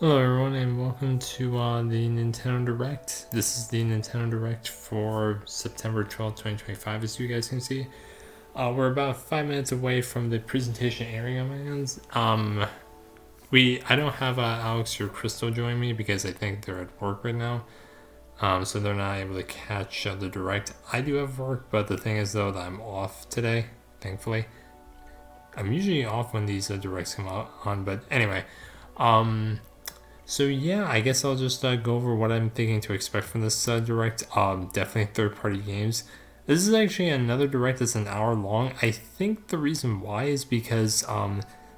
Hello everyone and welcome to the Nintendo Direct. This is the Nintendo Direct for September 12th, 2025 as you guys can see. We're about 5 minutes away from the presentation airing on my hands. I don't have Alex or Crystal join me because I think they're at work right now. So they're not able to catch the Direct. I do have work, but the thing is though that I'm off today, thankfully. I'm usually off when these Directs come out on, but anyway. So yeah, I guess I'll just go over what I'm thinking to expect from this Direct. Definitely third-party games. This is actually another Direct that's an hour long. I think the reason why is because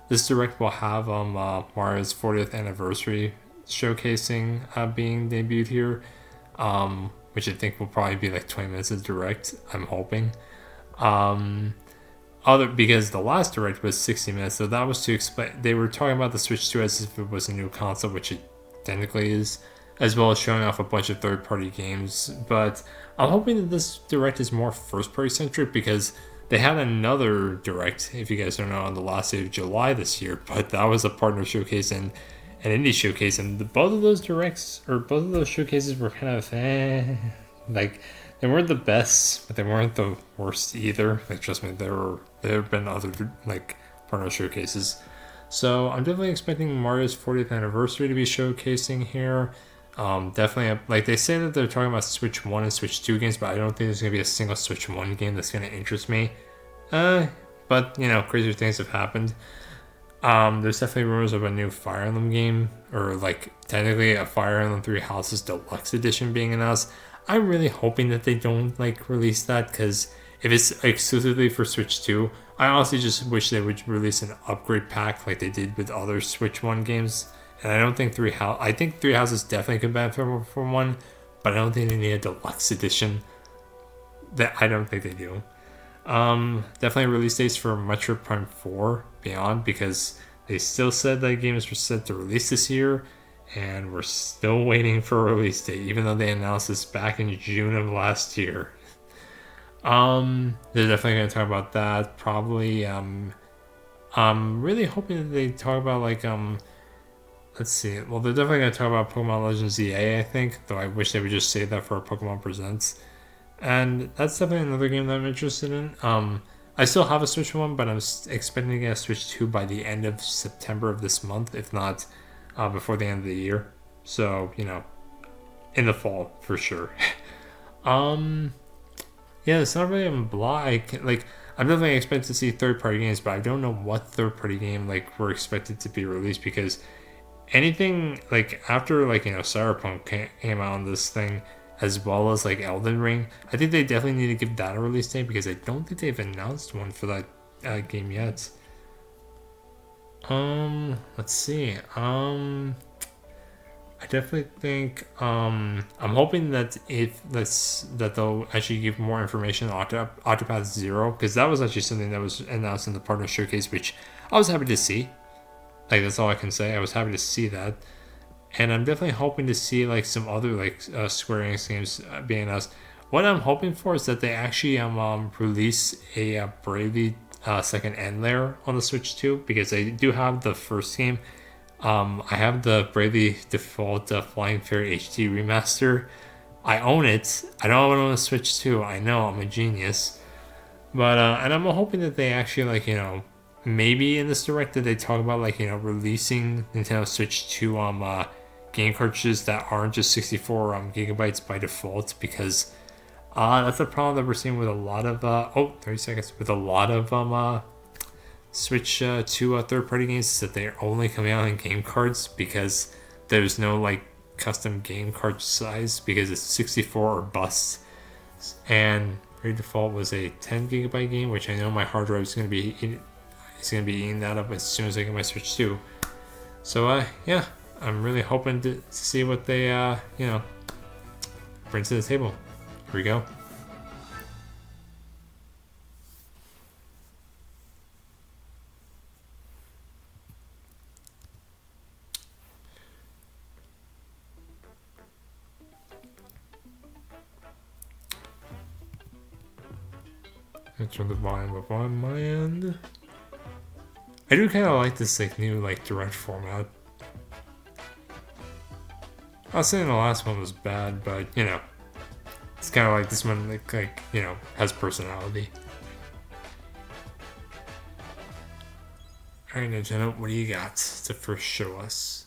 this Direct will have Mario's 40th anniversary showcasing being debuted here, which I think will probably be like 20 minutes of Direct. I'm hoping. Because the last Direct was 60 minutes, so that was to explain. They were talking about the Switch 2 as if it was a new console, which it technically is, as well as showing off a bunch of third-party games. But I'm hoping that this Direct is more first-party centric because they had another Direct, if you guys don't know, on the last day of July this year, but that was a partner showcase and an indie showcase, and both of those showcases were kind of like. They weren't the best, but they weren't the worst either. Like, trust me, there have been other like partner showcases. So I'm definitely expecting Mario's 40th anniversary to be showcasing here. Definitely, like they say that they're talking about Switch 1 and Switch 2 games, but I don't think there's gonna be a single Switch 1 game that's gonna interest me. But you know, crazier things have happened. There's definitely rumors of a new Fire Emblem game, or like technically a Fire Emblem 3 Houses Deluxe Edition being announced. I'm really hoping that they don't like release that, because if it's exclusively for Switch 2, I honestly just wish they would release an upgrade pack like they did with other Switch 1 games. And I don't think I think 3 Houses definitely could benefit from one, but I don't think they need a deluxe edition. I don't think they do. Definitely release dates for Metroid Prime 4 Beyond, because they still said that games were set to release this year, and we're still waiting for a release date, even though they announced this back in June of last year. They're definitely going to talk about that. Probably, I'm really hoping that they talk about like, let's see. Well, they're definitely going to talk about Pokemon Legends EA, I think, though I wish they would just save that for Pokemon Presents. And that's definitely another game that I'm interested in. I still have a Switch 1, but I'm expecting to get a Switch 2 by the end of September of this month, if not before the end of the year. So, you know, in the fall for sure. Yeah, it's not really a blah. I'm definitely expecting to see third-party games, but I don't know what third-party game like we're expected to be released, because anything like after like, you know, Cyberpunk came out on this thing, as well as like Elden Ring, I think they definitely need to give that a release date, because I don't think they've announced one for that game yet. Let's see. I definitely think I'm hoping that they'll actually give more information on Octopath Zero, because that was actually something that was announced in the partner showcase, which I was happy to see. Like, that's all I can say. I was happy to see that, and I'm definitely hoping to see like some other like Square Enix games being announced. What I'm hoping for is that they actually release a Bravely Second End Layer on the Switch 2, because I do have the first game. I have the Bravely Default Flying Fairy HD remaster. I own it. I don't own a Switch 2. I know, I'm a genius. But and I'm hoping that they actually, like, you know, maybe in this Direct that they talk about, like, you know, releasing Nintendo Switch 2 game cartridges that aren't just 64 gigabytes by default, because that's a problem that we're seeing with a lot of 30 seconds, with a lot of Switch 2 third-party games, is that they're only coming out in game cards, because there's no like custom game card size, because it's 64 or bust. And Great Default was a 10 gigabyte game, which I know my hard drive is going to be eating that up as soon as I get my Switch 2. So yeah, I'm really hoping to see what they you know, bring to the table. Here we go. Let's turn the volume up on my end. I do kind of like this like new like direct format. I was saying the last one was bad, but it's kind of like this one, has personality. Alright, Nintendo, what do you got to first show us?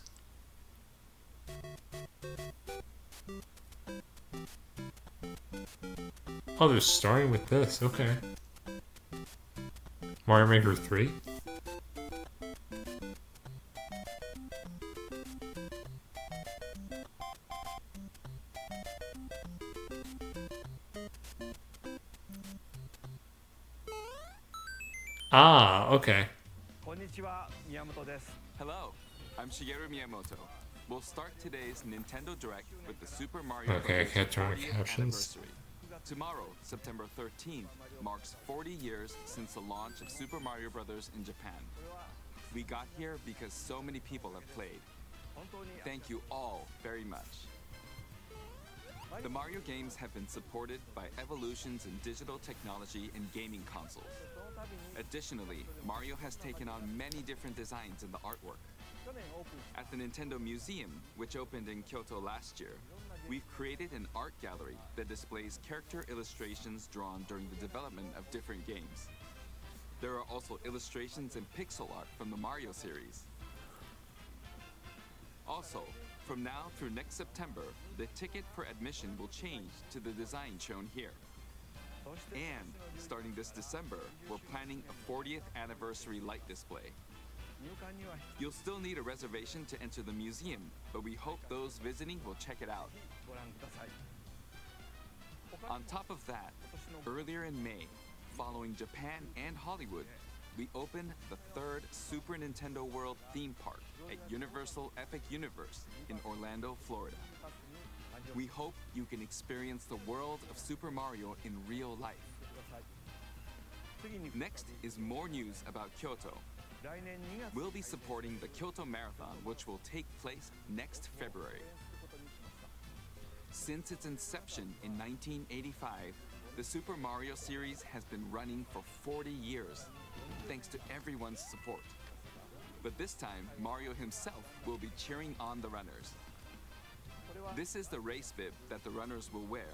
Oh, they're starting with this, okay. Mario Maker 3? Ah, okay. Hello, I'm Shigeru Miyamoto. We'll start today's Nintendo Direct with the Super Mario Okay, I Bros. can't turn the 40th captions. anniversary. Tomorrow, September 13th, marks 40 years since the launch of Super Mario Bros. In Japan. We got here because so many people have played. Thank you all very much. The Mario games have been supported by evolutions in digital technology and gaming consoles. Additionally, Mario has taken on many different designs in the artwork. At the Nintendo Museum, which opened in Kyoto last year, we've created an art gallery that displays character illustrations drawn during the development of different games. There are also illustrations and pixel art from the Mario series. Also, from now through next September, the ticket for admission will change to the design shown here. And starting this December, we're planning a 40th anniversary light display. You'll still need a reservation to enter the museum, but we hope those visiting will check it out. On top of that, earlier in May, following Japan and Hollywood, we opened the third Super Nintendo World theme park at Universal Epic Universe in Orlando, Florida. We hope you can experience the world of Super Mario in real life. Next is more news about Kyoto. We'll be supporting the Kyoto Marathon, which will take place next February. Since its inception in 1985, the Super Mario series has been running for 40 years, thanks to everyone's support. But this time, Mario himself will be cheering on the runners. This is the race bib that the runners will wear,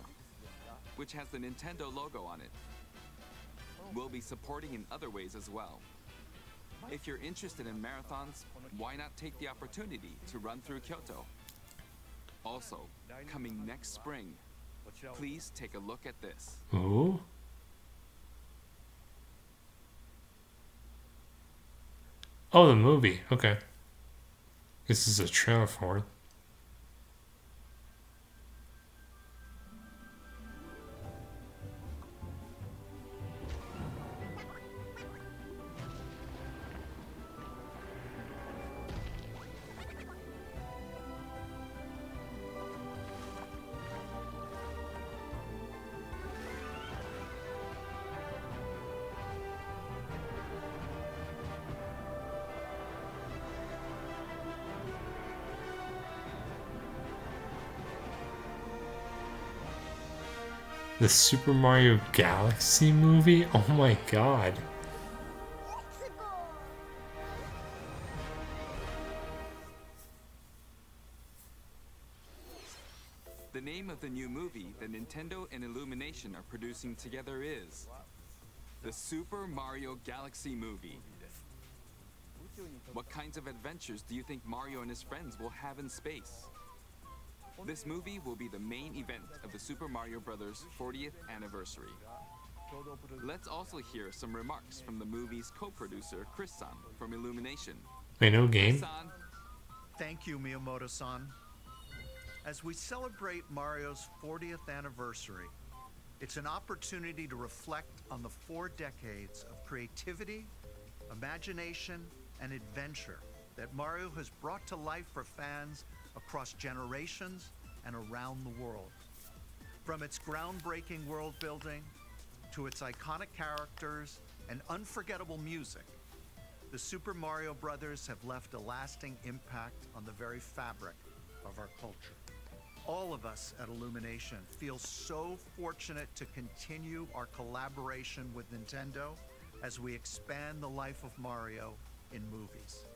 which has the Nintendo logo on it. We'll be supporting in other ways as well. If you're interested in marathons, why not take the opportunity to run through Kyoto? Also, coming next spring, please take a look at this. Ooh. Oh, the movie. Okay. This is a trailer for it. The Super Mario Galaxy movie? Oh my god. The name of the new movie that Nintendo and Illumination are producing together is the Super Mario Galaxy movie. What kinds of adventures do you think Mario and his friends will have in space? This movie will be the main event of the Super Mario Bros. 40th anniversary. Let's also hear some remarks from the movie's co-producer, Chris-san, from Illumination. Wait, no game? Chris-san, Thank you, Miyamoto-san. As we celebrate Mario's 40th anniversary, it's an opportunity to reflect on the 4 decades of creativity, imagination, and adventure that Mario has brought to life for fans across generations and around the world. From its groundbreaking world building to its iconic characters and unforgettable music, the Super Mario Brothers have left a lasting impact on the very fabric of our culture. All of us at Illumination feel so fortunate to continue our collaboration with Nintendo as we expand the life of Mario in movies.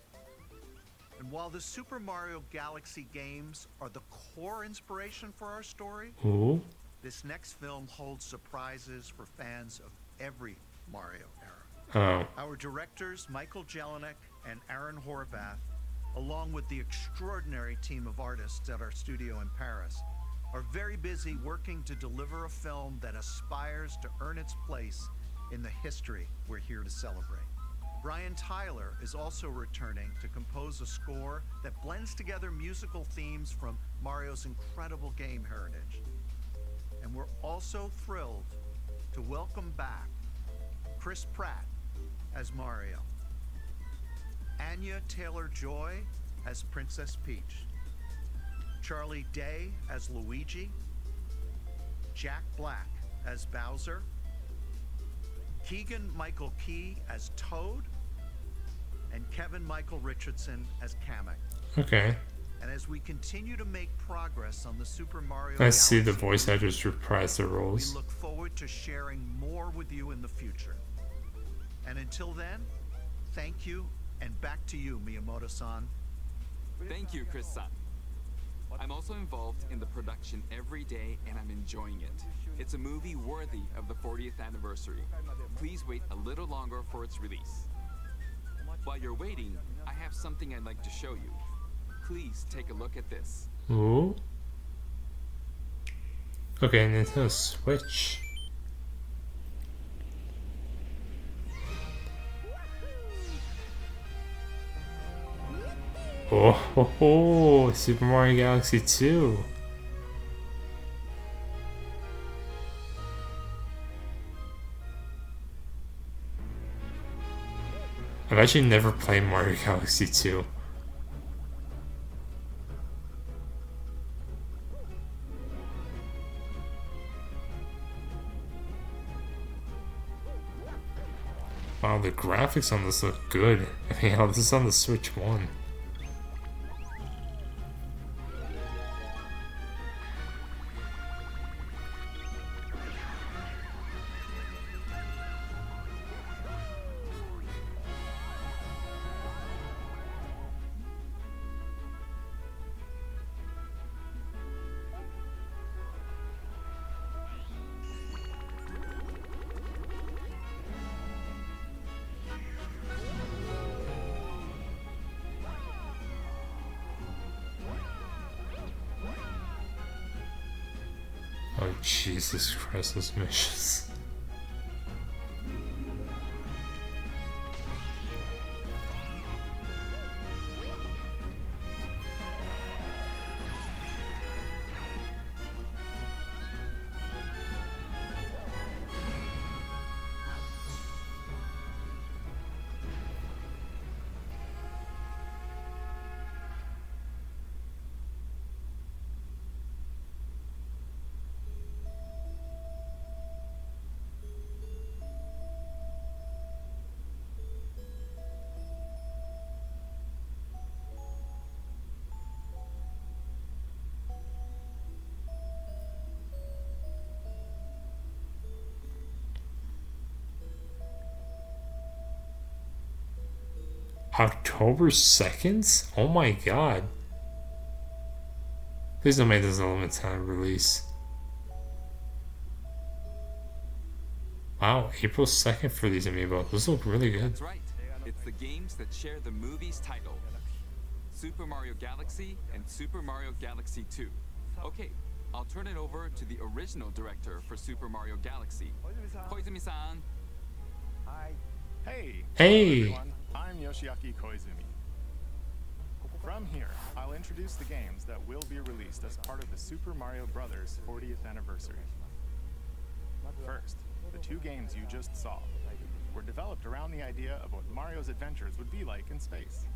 And while the Super Mario Galaxy games are the core inspiration for our story, Ooh. this next film holds surprises for fans of every Mario era. Oh. Our directors, Michael Jelinek and Aaron Horvath, along with the extraordinary team of artists at our studio in Paris, are very busy working to deliver a film that aspires to earn its place in the history we're here to celebrate. Brian Tyler is also returning to compose a score that blends together musical themes from Mario's incredible game heritage. And we're also thrilled to welcome back Chris Pratt as Mario, Anya Taylor-Joy as Princess Peach, Charlie Day as Luigi, Jack Black as Bowser, Keegan-Michael Key as Toad, and Kevin Michael Richardson as Kamek. Okay. And as we continue to make progress on the Super Mario I see the Galaxy voice actors reprise their we roles. look forward to sharing more with you in the future. And until then, thank you, and back to you, Miyamoto-san. Thank you, Chris-san. I'm also involved in the production every day, and I'm enjoying it. It's a movie worthy of the 40th anniversary. Please wait a little longer for its release. While you're waiting, I have something I'd like to show you. Please take a look at this. Ooh. Okay, Nintendo Switch. Oh, ho, ho, Super Mario Galaxy 2. I've actually never played Mario Galaxy 2. Wow, the graphics on this look good. I mean, how this is on the Switch 1. Oh, Jesus Christ, those missions. October 2nd? Oh my god. Please don't make this a limited time release. Wow, April 2nd for these amiibo. Those look really good. That's right. It's the games that share the movie's title. Super Mario Galaxy and Super Mario Galaxy 2. Okay, I'll turn it over to the original director for Super Mario Galaxy, Koizumi-san. Hey! Hey! Everyone. I'm Yoshiaki Koizumi. From here, I'll introduce the games that will be released as part of the Super Mario Bros. 40th anniversary. First, the two games you just saw were developed around the idea of what Mario's adventures would be like in space.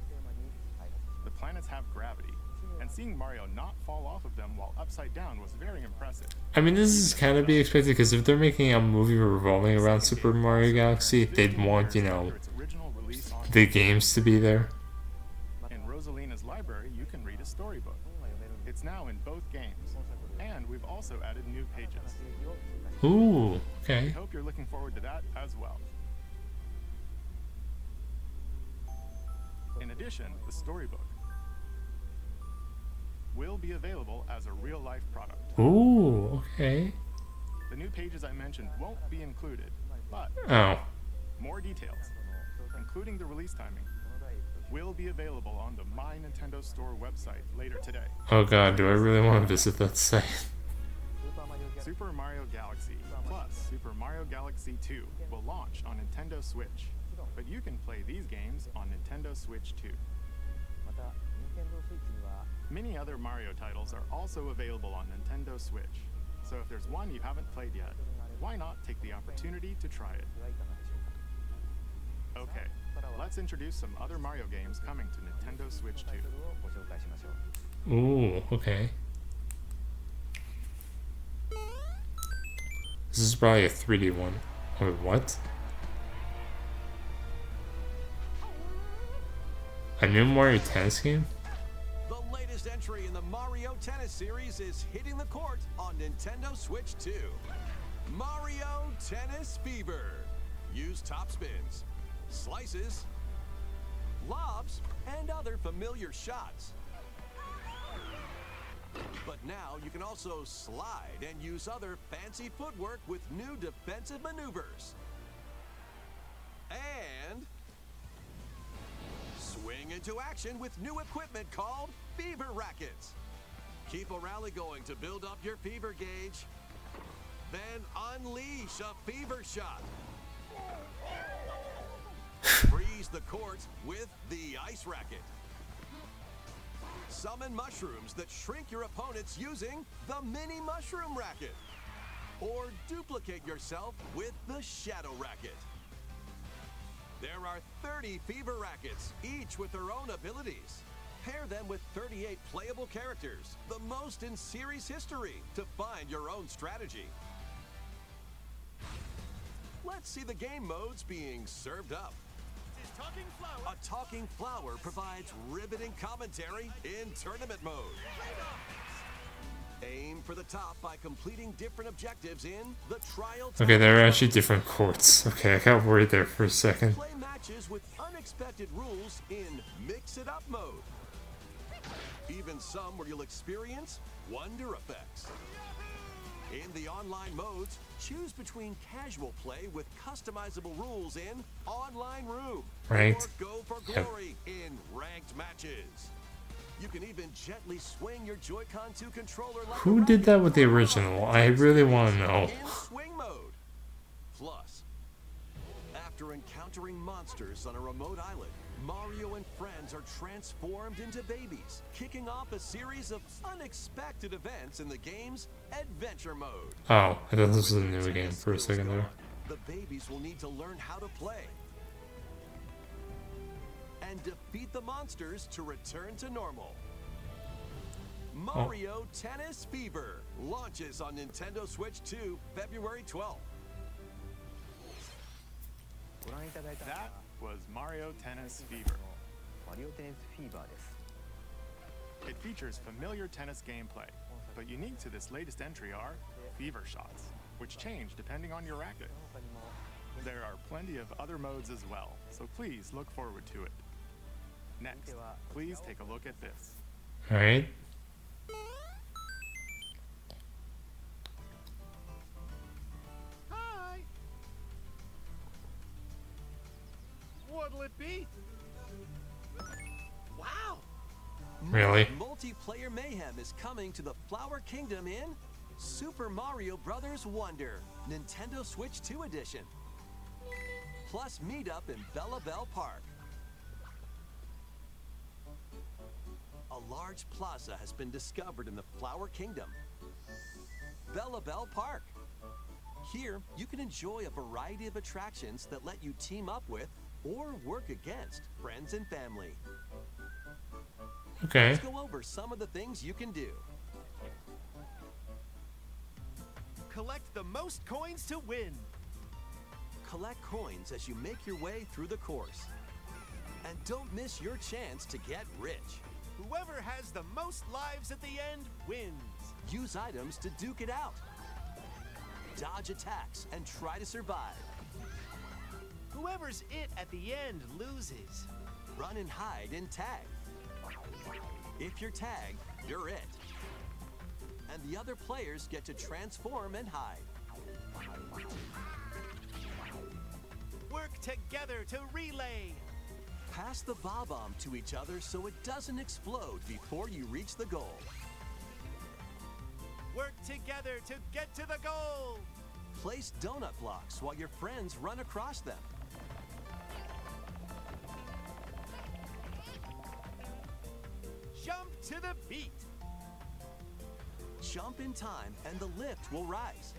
The planets have gravity, and seeing Mario not fall off of them while upside down was very impressive. I mean, this is kind of be expected because if they're making a movie revolving around Super Mario Galaxy, they'd want, you know, the games to be there. In Rosalina's library, you can read a storybook. It's now in both games, and we've also added new pages. Ooh, We okay. hope you're looking forward to that as well. In addition, the storybook, be available as a real-life product. Ooh, okay. The new pages I mentioned won't be included, but Oh. more details, including the release timing, will be available on the My Nintendo Store website later today. Oh god, do I really want to visit that site? Super Mario Galaxy plus Super Mario Galaxy 2 will launch on Nintendo Switch, but you can play these games on Nintendo Switch too. Many other Mario titles are also available on Nintendo Switch, so if there's one you haven't played yet, why not take the opportunity to try it? Okay, let's introduce some other Mario games coming to Nintendo Switch 2. Ooh, okay. This is probably a 3D one. Wait, what? A new Mario Tennis game? The latest entry in the Mario Tennis series is hitting the court on Nintendo Switch 2. Mario Tennis Fever. Use top spins, slices, lobs, and other familiar shots. But now you can also slide and use other fancy footwork with new defensive maneuvers. And swing into action with new equipment called Fever Rackets. Keep a rally going to build up your fever gauge. Then unleash a fever shot. Freeze the court with the Ice Racket. Summon mushrooms that shrink your opponents using the Mini Mushroom Racket. Or duplicate yourself with the Shadow Racket. There are 30 Fever Rackets, each with their own abilities. Pair them with 38 playable characters, the most in series history, to find your own strategy. Let's see the game modes being served up. A talking flower provides riveting commentary in tournament mode. Aim for the top by completing different objectives in the trial. Okay, there are actually different courts. Okay, I got worried there for a second. Play matches with unexpected rules in Mix It Up mode. Even some where you'll experience wonder effects. In the online modes, choose between casual play with customizable rules in Online Room. Ranked. Or go for glory in ranked matches. You can even gently swing your Joy-Con 2 controller like Who did that with the original? I really want to know. in swing mode. Plus, after encountering monsters on a remote island, Mario and friends are transformed into babies, kicking off a series of unexpected events in the game's adventure mode. Oh, I thought this was a new game for a second there. The babies will need to learn how to play and defeat the monsters to return to normal. Mario Tennis Fever launches on Nintendo Switch 2 February 12th. That was Mario Tennis Fever. It features familiar tennis gameplay, but unique to this latest entry are fever shots, which change depending on your racket. There are plenty of other modes as well, so please look forward to it. Next, please take a look at this. Alright. Hi. What'll it be? Wow! Really? Multiplayer mayhem is coming to the Flower Kingdom in Super Mario Bros. Wonder, Nintendo Switch 2 Edition. Plus meet up in Bella Bell Park. A large plaza has been discovered in the Flower Kingdom. Bella Bell Park. Here, you can enjoy a variety of attractions that let you team up with or work against friends and family. Okay. Let's go over some of the things you can do. Collect the most coins to win. Collect coins as you make your way through the course. And don't miss your chance to get rich. Whoever has the most lives at the end wins. Use items to duke it out. Dodge attacks and try to survive. Whoever's it at the end loses. Run and hide and tag. If you're tagged, you're it. and the other players get to transform and hide. Work together to relay. Pass the bob-omb to each other so it doesn't explode before you reach the goal. Work together to get to the goal. Place donut blocks while your friends run across them. Jump to the beat. Jump in time and the lift will rise.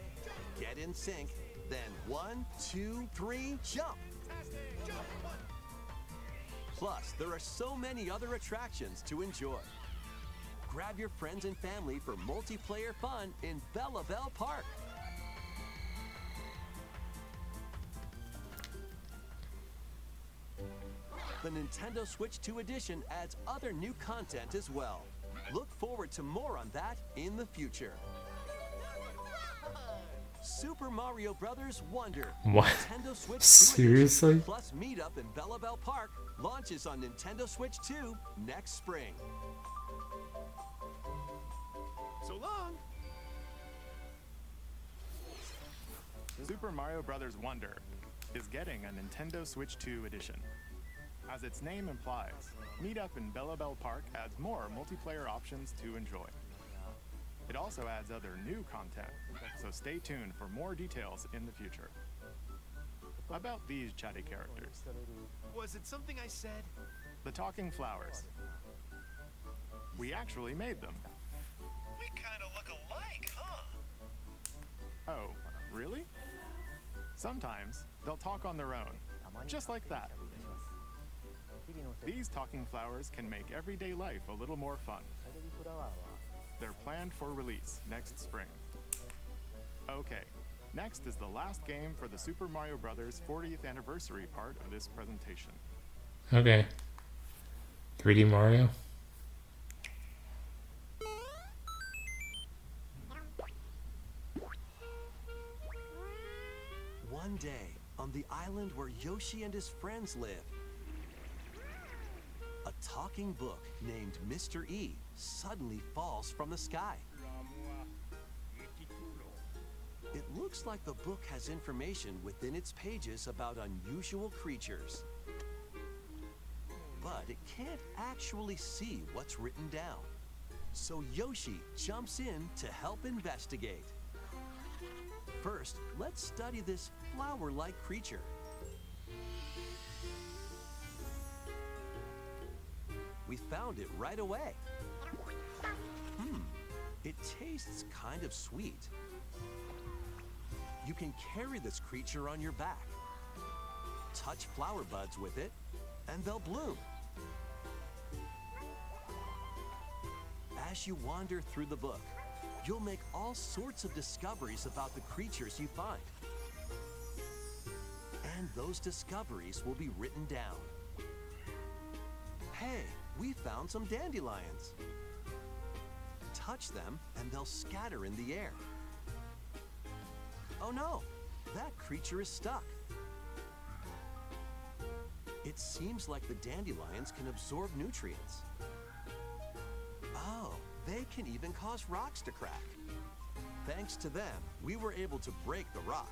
Get in sync, then 1, 2, 3, jump! Plus, there are so many other attractions to enjoy. Grab your friends and family for multiplayer fun in Bella Bell Park. The Nintendo Switch 2 edition adds other new content as well. Look forward to more on that in the future. Super Mario Brothers Wonder. What? Nintendo Switch 2 Seriously? edition plus Meetup in Bella Bell Park launches on Nintendo Switch 2 next spring. So long. Super Mario Bros. Wonder is getting a Nintendo Switch 2 edition. As its name implies, Meetup in Bella Bell Park adds more multiplayer options to enjoy. It also adds other new content, so stay tuned for more details in the future. About these chatty characters, Was it something I said? the talking flowers. We actually made them. We kind of look alike, huh? Oh, really? Sometimes they'll talk on their own, just like that. These talking flowers can make everyday life a little more fun. They're planned for release next spring. Okay, next is the last game for the Super Mario Bros. 40th anniversary part of this presentation. Okay. 3D Mario. One day, on the island where Yoshi and his friends live, a talking book named Mr. E suddenly falls from the sky. It looks like the book has information within its pages about unusual creatures. But it can't actually see what's written down. So Yoshi jumps in to help investigate. First, let's study this flower-like creature. We found it right away. It tastes kind of sweet. You can carry this creature on your back. Touch flower buds with it, and they'll bloom. As you wander through the book, you'll make all sorts of discoveries about the creatures you find. And those discoveries will be written down. Hey, we found some dandelions. Touch them and they'll scatter in the air. Oh no, that creature is stuck. It seems like the dandelions can absorb nutrients. Oh, they can even cause rocks to crack. Thanks to them, we were able to break the rock.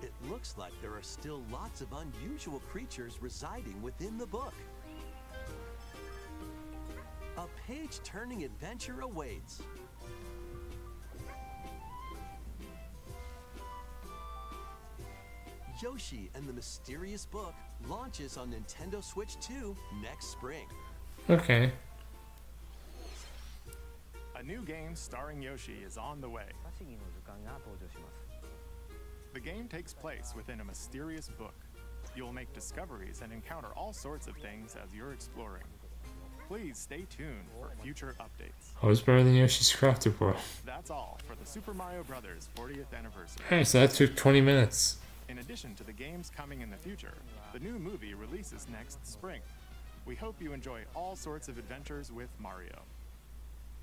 It looks like there are still lots of unusual creatures residing within the book. A page-turning adventure awaits. Yoshi and the Mysterious Book launches on Nintendo Switch 2 next spring. Okay. A new game starring Yoshi is on the way. The game takes place within a mysterious book. You'll make discoveries and encounter all sorts of things as you're exploring. Please stay tuned for future updates. I was better than Yoshi's Crafted World. That's all for the Super Mario Bros. 40th anniversary. Hey, so that took 20 minutes. In addition to the games coming in the future, the new movie releases next spring. We hope you enjoy all sorts of adventures with Mario.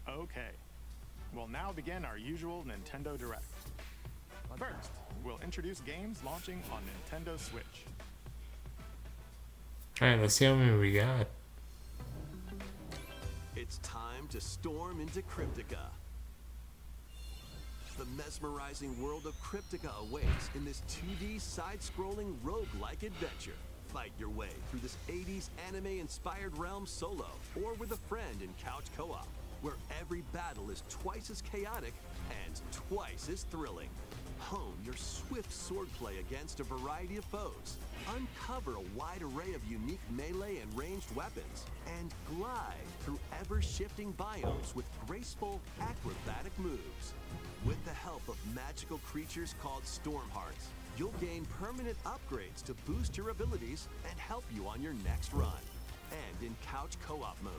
Okay, we'll now begin our usual Nintendo Direct. First, we'll introduce games launching on Nintendo Switch. Alright, let's see how many we got. It's time to storm into Cryptica. The mesmerizing world of Cryptica awaits in this 2D side-scrolling roguelike adventure. Fight your way through this 80s anime-inspired realm solo or with a friend in couch co-op, where every battle is twice as chaotic and twice as thrilling. Hone your swift swordplay against a variety of foes, uncover a wide array of unique melee and ranged weapons, and glide through ever-shifting biomes with graceful, acrobatic moves. With the help of magical creatures called Storm Hearts, you'll gain permanent upgrades to boost your abilities and help you on your next run. And in couch co-op mode,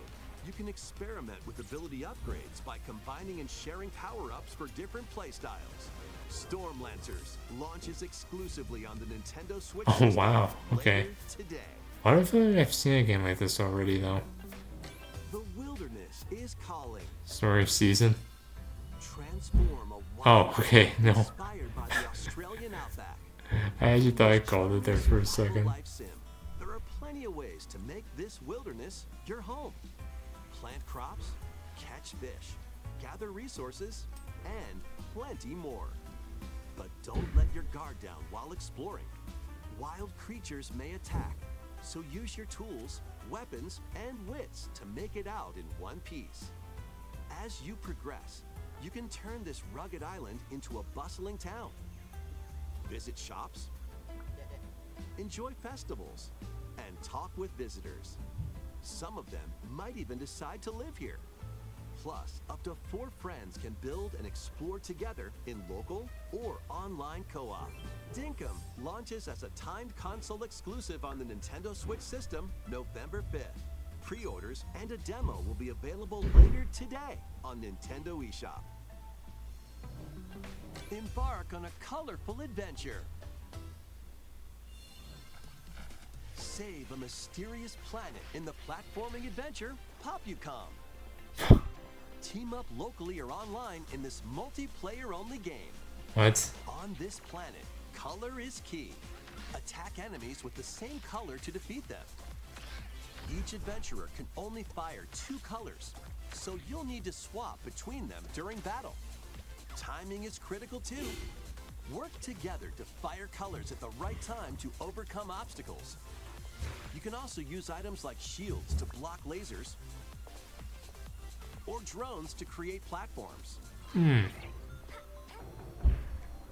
you can experiment with ability upgrades by combining and sharing power-ups for different playstyles. Storm Lancers launches exclusively on the Nintendo Switch Oh system wow, okay. later today. Why do I feel like I've seen a game like this already though? The wilderness is calling. Story of Season? Transform a Oh, wild okay, no. inspired by the Australian outback. I actually thought I called it there for a second. Life sim. There are plenty of ways to make this wilderness your home. Plant crops, catch fish, gather resources, and plenty more. But don't let your guard down while exploring. Wild creatures may attack, so use your tools, weapons, and wits to make it out in one piece. As you progress, you can turn this rugged island into a bustling town. Visit shops, enjoy festivals, and talk with visitors. Some of them might even decide to live here. Plus, up to 4 friends can build and explore together in local or online co-op. Dinkum launches as a timed console exclusive on the Nintendo Switch system November 5th. Pre-orders and a demo will be available later today on Nintendo eShop. Embark on a colorful adventure. Save a mysterious planet in the platforming adventure Popucom. Team up locally or online in this multiplayer-only game. What? On this planet, color is key. Attack enemies with the same color to defeat them. Each adventurer can only fire 2 colors, so you'll need to swap between them during battle. Timing is critical too. Work together to fire colors at the right time to overcome obstacles. You can also use items like shields to block lasers or drones to create platforms.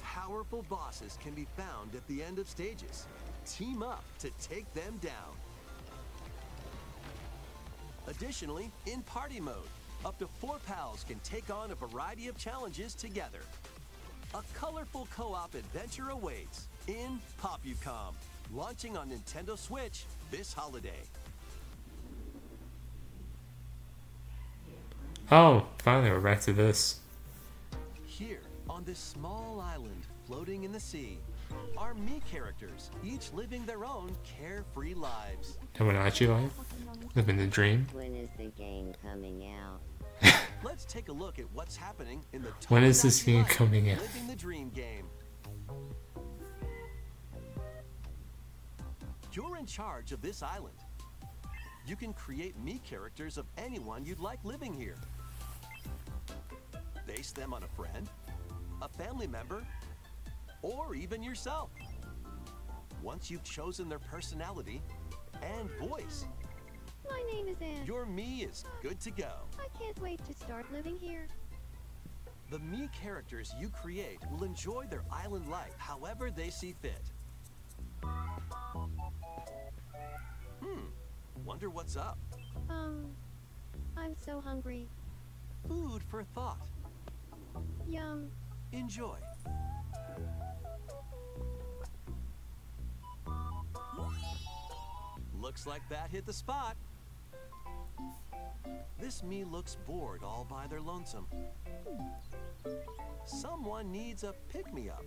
Powerful bosses can be found at the end of stages. Team up to take them down. Additionally, in party mode, up to 4 pals can take on a variety of challenges together. A colorful co-op adventure awaits in Popucom, launching on Nintendo Switch this holiday. Oh, finally we're back to this. Here, on this small island floating in the sea, are me characters, each living their own carefree lives. Tomodachi life? Living the dream? When is the game coming out? Let's take a look at what's happening in the When is this Tomodachi game Life coming out? Living the Dream game. You're in charge of this island. You can create me characters of anyone you'd like living here. Base them on a friend, a family member, or even yourself. Once you've chosen their personality and voice, My name is Anne. your me is good to go. I can't wait to start living here. The me characters you create will enjoy their island life however they see fit. Wonder what's up? I'm so hungry. Food for thought. Yum. Enjoy. Looks like that hit the spot. This me looks bored all by their lonesome. Someone needs a pick-me-up.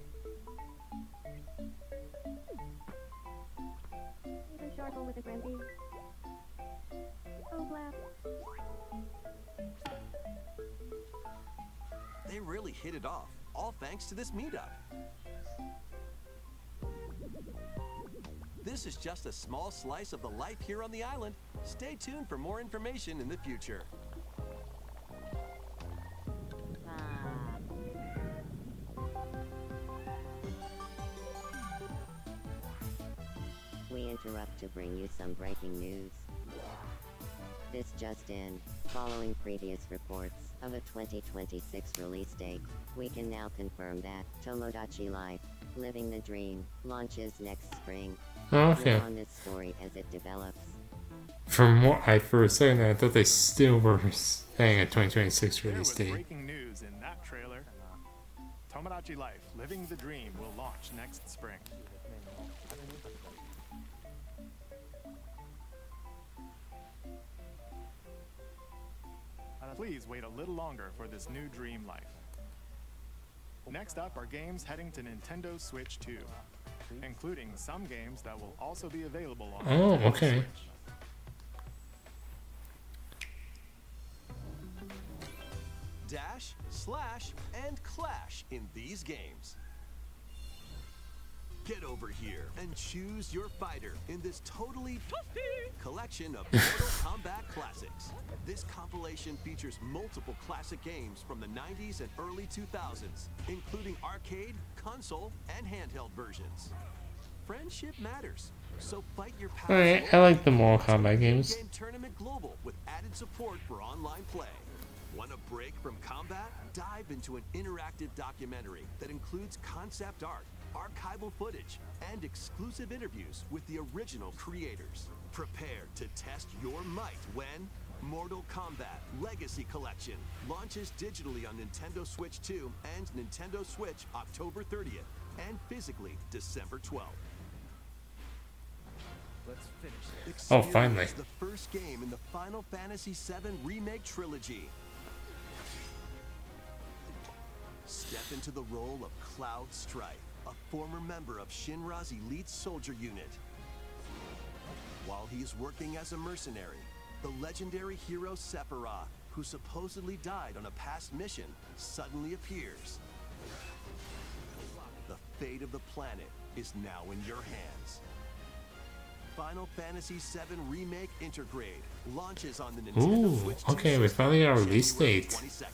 The charcoal with a brandy. Oh, blast. They really hit it off, all thanks to this meetup. This is just a small slice of the life here on the island. Stay tuned for more information in the future. interrupt to bring you some breaking news. This just in, following previous reports of a 2026 release date, we can now confirm that Tomodachi Life, Living the Dream, launches next spring. Oh, okay. Live on this story as it develops. From what for a second, I thought they still were saying a 2026 There release was date. breaking news in that trailer. Tomodachi Life, Living the Dream will launch next spring. Please wait a little longer for this new dream life. Next up are games heading to Nintendo Switch 2, including some games that will also be available on Oh, Nintendo okay. Switch. Dash, slash, and clash in these games. Get over here and choose your fighter in this totally collection of Mortal Kombat classics. This compilation features multiple classic games from the 90s and early 2000s, including arcade, console, and handheld versions. Friendship matters, so fight your powers. Alright, I like the Mortal Kombat games. Game Tournament Global with added support for online play. Want a break from combat? Dive into an interactive documentary that includes concept art, archival footage, and exclusive interviews with the original creators. Prepare to test your might when Mortal Kombat Legacy Collection launches digitally on Nintendo Switch 2 and Nintendo Switch October 30th and physically December 12th. Let's finish it. Oh, finally. Experience the first game in the Final Fantasy VII Remake Trilogy. Step into the role of Cloud Strife, a former member of Shinra's elite soldier unit. While he is working as a mercenary, the legendary hero Sephiroth, who supposedly died on a past mission, suddenly appears. The fate of the planet is now in your hands. Final Fantasy VII Remake Intergrade launches on the Nintendo Ooh, Switch 2 okay, we finally got a release January date. 22nd.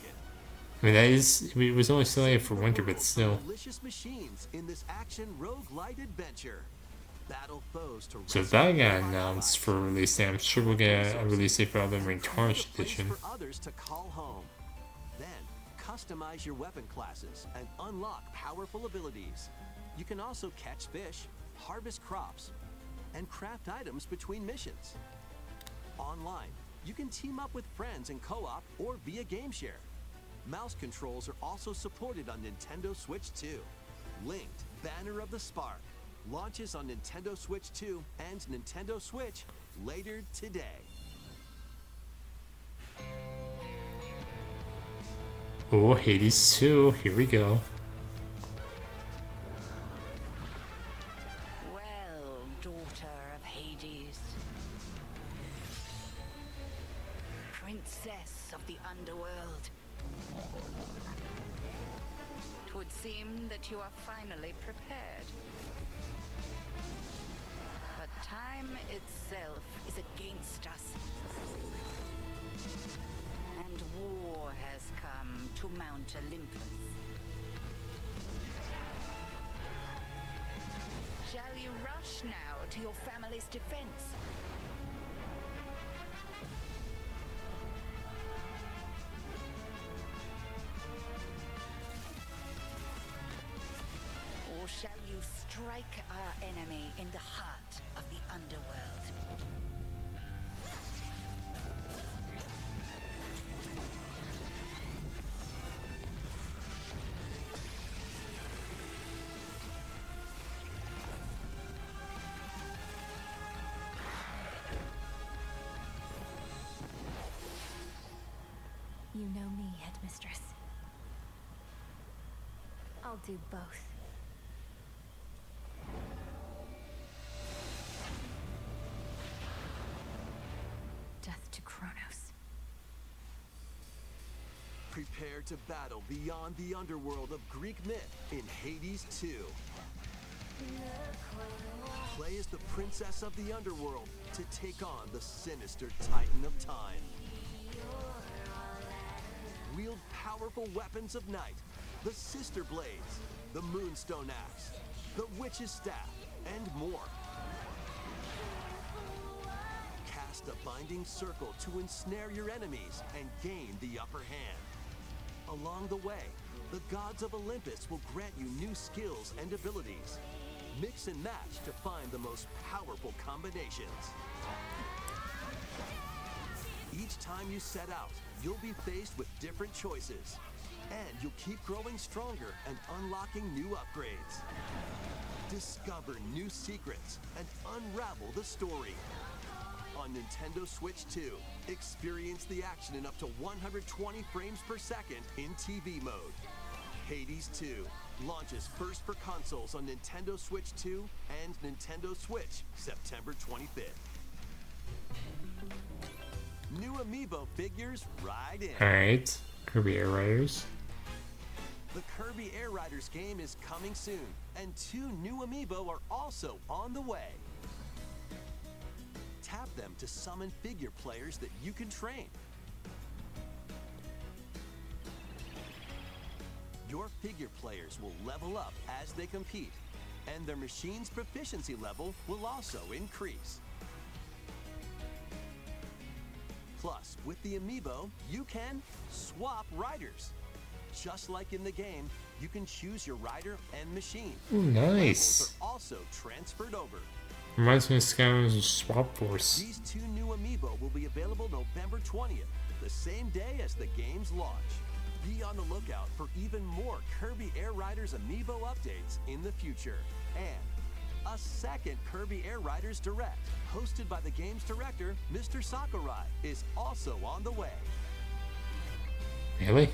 I mean, that is, it was only slated for winter, but still. Malicious machines in this action roguelite adventure. Battle foes to So that got announced for a release date. I'm sure we'll get a release date for Elden Ring Tarnished Edition. for others to call home. Then customize your weapon classes and unlock powerful abilities. You can also catch fish, harvest crops, and craft items between missions. Online, you can team up with friends in co-op or via game share. Mouse controls are also supported on Nintendo Switch 2. Linked Banner of the Spark launches on Nintendo Switch 2 and Nintendo Switch later today. Oh, Hades 2, here we go. Well, daughter of Hades, princess of the underworld, 'twould seem that you are finally prepared. But time itself is against us, and war has come to Mount Olympus. Shall you rush now to your family's defense? Or shall you strike our enemy in the heart of the underworld? You know me, Headmistress. I'll do both. Death to Kronos. Prepare to battle beyond the underworld of Greek myth in Hades 2. Play as the princess of the underworld to take on the sinister Titan of Time. Wield powerful weapons of night, the Sister Blades, the Moonstone Axe, the Witch's Staff, and more. cast a binding circle to ensnare your enemies and gain the upper hand. Along the way, the gods of Olympus will grant you new skills and abilities. Mix and match to find the most powerful combinations. Each time you set out, you'll be faced with different choices. And you'll keep growing stronger and unlocking new upgrades. Discover new secrets and unravel the story. On Nintendo Switch 2, experience the action in up to 120 frames per second in TV mode. Hades 2 launches first for consoles on Nintendo Switch 2 and Nintendo Switch September 25th. New amiibo figures right in. Alright, Kirby Air Riders. The Kirby Air Riders game is coming soon, and 2 new amiibo are also on the way. Tap them to summon figure players that you can train. Your figure players will level up as they compete, and their machine's proficiency level will also increase. Plus, with the amiibo, you can swap riders. Just like in the game, you can choose your rider and machine. Ooh, nice. Levels are also transferred over. Reminds me of Skyrim's Swap Force. These 2 new amiibo will be available November 20th, the same day as the game's launch. Be on the lookout for even more Kirby Air Riders amiibo updates in the future. And a second Kirby Air Riders Direct, hosted by the game's director, Mr. Sakurai, is also on the way. Really?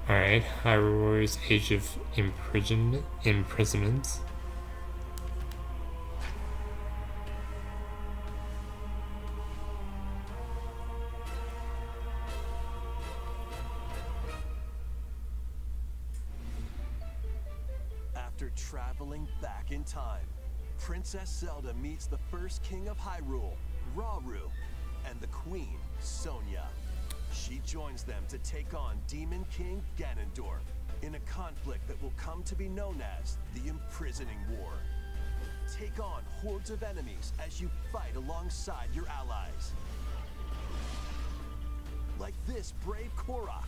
Alright, Hyrule Warriors Age of Imprisonment. After traveling back in time, Princess Zelda meets the first king of Hyrule, Rauru, and the queen, Sonia. She joins them to take on Demon King Ganondorf in a conflict that will come to be known as the Imprisoning War. Take on hordes of enemies as you fight alongside your allies. Like this brave Korok.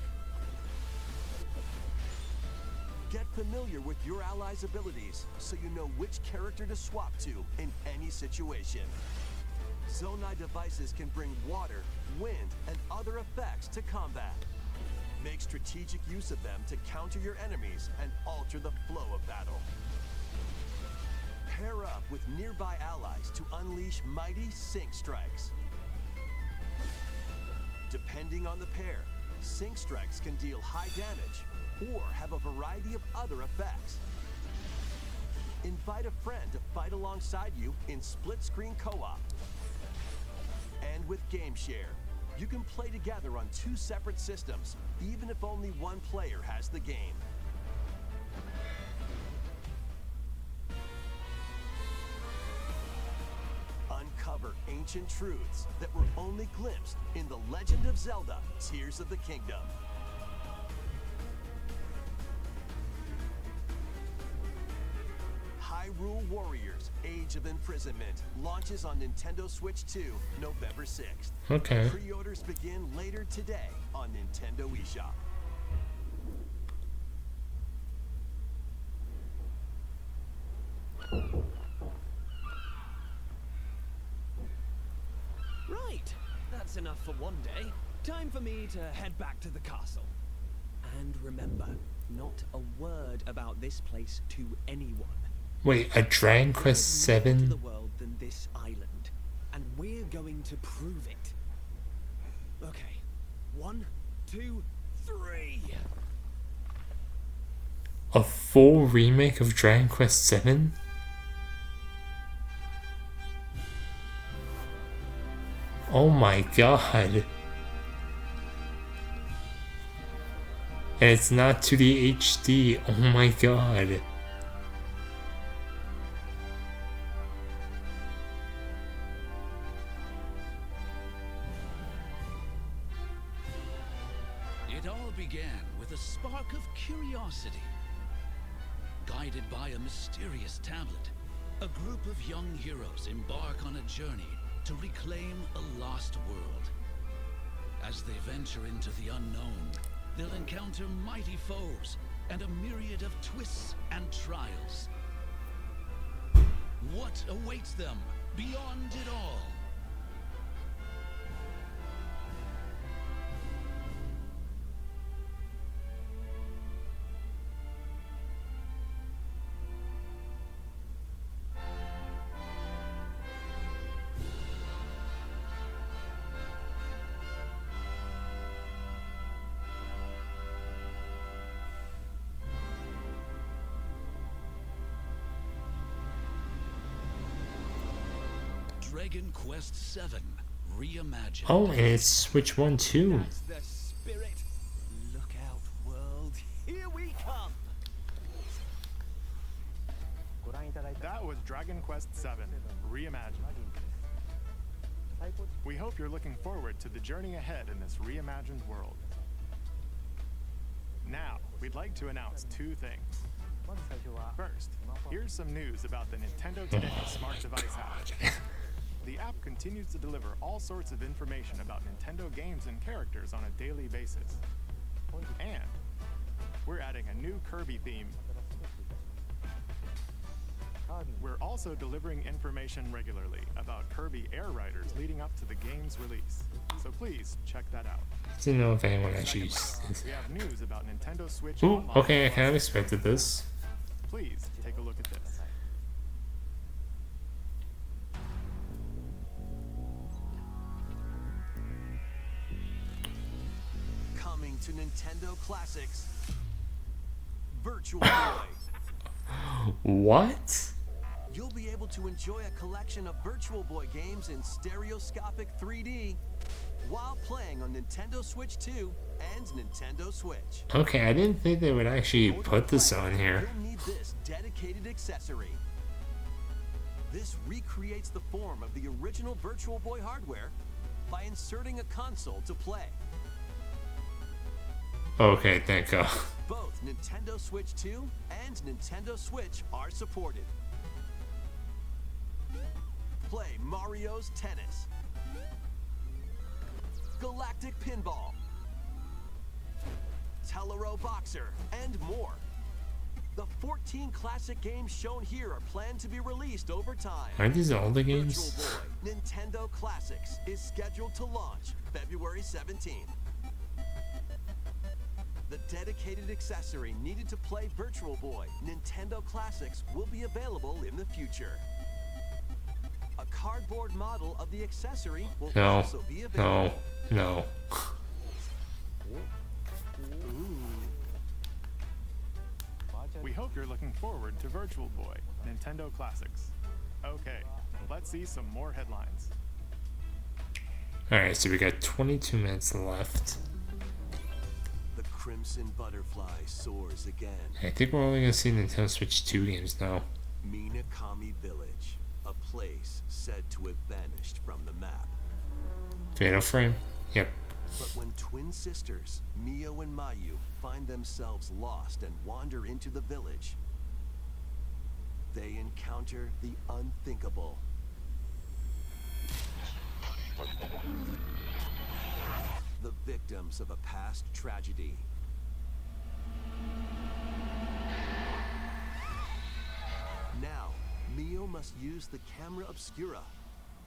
Get familiar with your allies' abilities so you know which character to swap to in any situation. Zonai devices can bring water, wind, and other effects to combat. Make strategic use of them to counter your enemies and alter the flow of battle. Pair up with nearby allies to unleash mighty sync strikes. Depending on the pair, sync strikes can deal high damage or have a variety of other effects. Invite a friend to fight alongside you in split-screen co-op. And with Game Share, you can play together on 2 separate systems, even if only one player has the game. Uncover ancient truths that were only glimpsed in The Legend of Zelda: Tears of the Kingdom. Hyrule Warriors Age of Imprisonment launches on Nintendo Switch 2 November 6th. Okay. Pre-orders begin later today on Nintendo eShop. Right, that's enough for one day. Time for me to head back to the castle. And remember, not a word about this place to anyone. Wait, a Dragon Quest There's more to 7? the world than this island, and we're going to prove it. Okay, 1, 2, 3. A full remake of Dragon Quest 7? Oh my god. And it's not 2D HD. Oh my god. It all began with a spark of curiosity. Guided by a mysterious tablet, A group of young heroes embark on a journey to reclaim a lost world. As they venture into the unknown, they'll encounter mighty foes and a myriad of twists and trials. What awaits them beyond it all? Dragon Quest VII Reimagined. Oh, and it's Switch 1 too. That's the spirit. Look out, world. Here we come. That was Dragon Quest VII Reimagined. We hope you're looking forward to the journey ahead in this reimagined world. Now, we'd like to announce two things. First, here's some news about the Nintendo Today smart device app. The app continues to deliver all sorts of information about Nintendo games and characters on a daily basis. And we're adding a new Kirby theme. We're also delivering information regularly about Kirby Air Riders leading up to the game's release. So please check that out. I didn't know if anyone actually used this. We have news about Nintendo Switch Ooh, Online. okay, I kind of expected this. Please take a look at this. Coming to Nintendo Classics, Virtual Boy. What? You'll be able to enjoy a collection of Virtual Boy games in stereoscopic 3D while playing on Nintendo Switch 2 and Nintendo Switch. Okay, I didn't think they would actually put this on here. You'll need this dedicated accessory. This recreates the form of the original Virtual Boy hardware by inserting a console to play. Okay, thank God. Both Nintendo Switch 2 and Nintendo Switch are supported. Play Mario's Tennis, Galactic Pinball, Tellero Boxer, and more. The 14 classic games shown here are planned to be released over time. Aren't these all the games? Virtual Boy Nintendo Classics is scheduled to launch February 17th. The dedicated accessory needed to play Virtual Boy Nintendo Classics will be available in the future. A cardboard model of the accessory will No, also be available. no. We hope you're looking forward to Virtual Boy Nintendo Classics. Okay, let's see some more headlines. Alright, so we got 22 minutes left. The Crimson Butterfly soars again. I think we're only going to see Nintendo Switch 2 games now. Minakami Village, a place said to have vanished from the map. Fatal Frame? Yep. But when twin sisters, Mio and Mayu, find themselves lost and wander into the village, they encounter the unthinkable. The victims of a past tragedy. Now, Mio must use the Camera Obscura,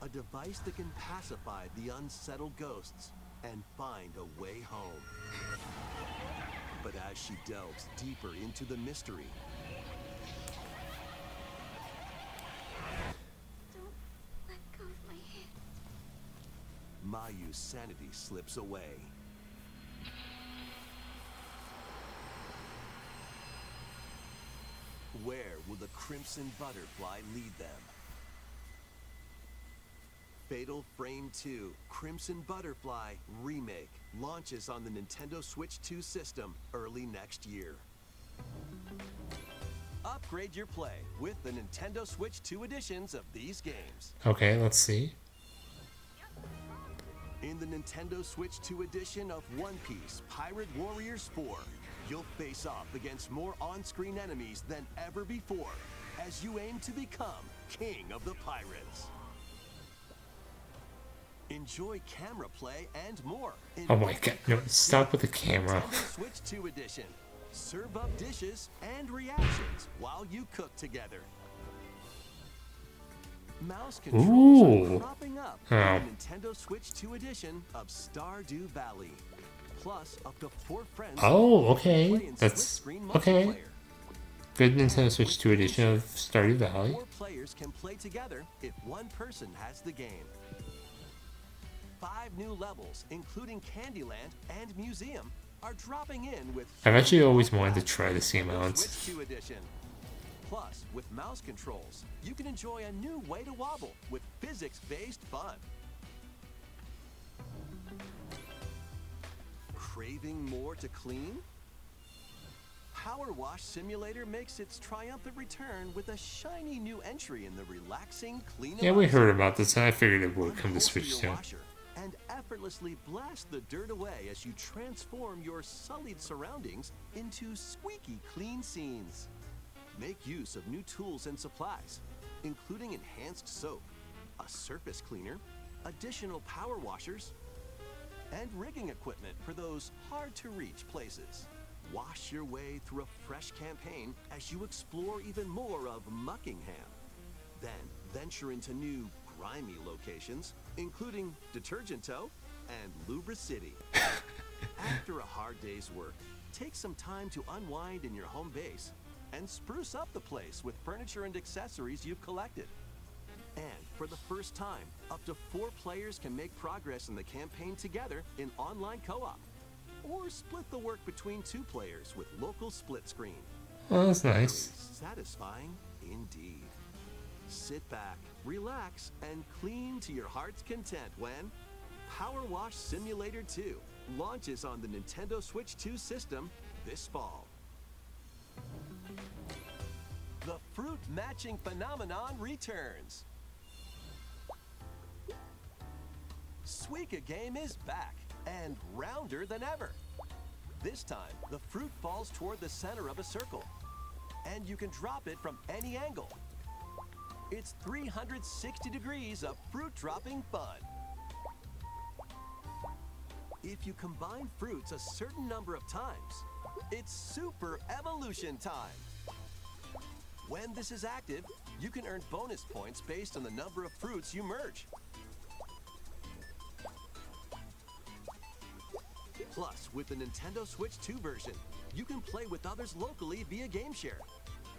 a device that can pacify the unsettled ghosts and find a way home. But as she delves deeper into the mystery, Don't let go of my hand. Mayu's sanity slips away. Where will the Crimson Butterfly lead them? Fatal Frame 2 Crimson Butterfly Remake launches on the Nintendo Switch 2 system early next year. Upgrade your play with the Nintendo Switch 2 editions of these games. Okay, let's see. In the Nintendo Switch 2 edition of One Piece Pirate Warriors 4, you'll face off against more on-screen enemies than ever before as you aim to become king of the pirates. Enjoy camera play and more. Oh my god, no, stop with the camera. Nintendo Switch 2 edition. Serve up dishes and reactions while you cook together. Mouse controls are cropping up in the Nintendo Switch 2 edition of Stardew Valley. Plus, up to 4 friends. Oh, okay. That's okay. Good Nintendo Switch 2 edition of Stardew Valley. 4 players can play together if one person has the game. 5 new levels, including Candyland and Museum, are dropping in with. I've actually always wanted to try this game out. Switch 2 edition. Plus, with mouse controls, you can enjoy a new way to wobble with physics-based fun. Craving more to clean? Power Wash Simulator makes its triumphant return with a shiny new entry in the relaxing clean. Yeah, we heard about this, and I figured it would come to Switch 2. And effortlessly blast the dirt away as you transform your sullied surroundings into squeaky clean scenes. Make use of new tools and supplies, including enhanced soap, a surface cleaner, additional power washers, and rigging equipment for those hard-to-reach places. Wash your way through a fresh campaign as you explore even more of Muckingham. Then venture into new, grimy locations, including Detergent Toe and Lubra City. After a hard day's work, take some time to unwind in your home base and spruce up the place with furniture and accessories you've collected. And for the first time, up to 4 players can make progress in the campaign together in online co-op. Or split the work between 2 players with local split screen. Oh, that's nice. Satisfying indeed. Sit back, relax, and clean to your heart's content when Power Wash Simulator 2 launches on the Nintendo Switch 2 system this fall. The fruit matching phenomenon returns. Suika Game is back and rounder than ever. This time, the fruit falls toward the center of a circle, and you can drop it from any angle. It's 360 degrees of fruit dropping fun. If you combine fruits a certain number of times, it's Super Evolution time. When this is active, you can earn bonus points based on the number of fruits you merge. Plus, with the Nintendo Switch 2 version, you can play with others locally via Game Share.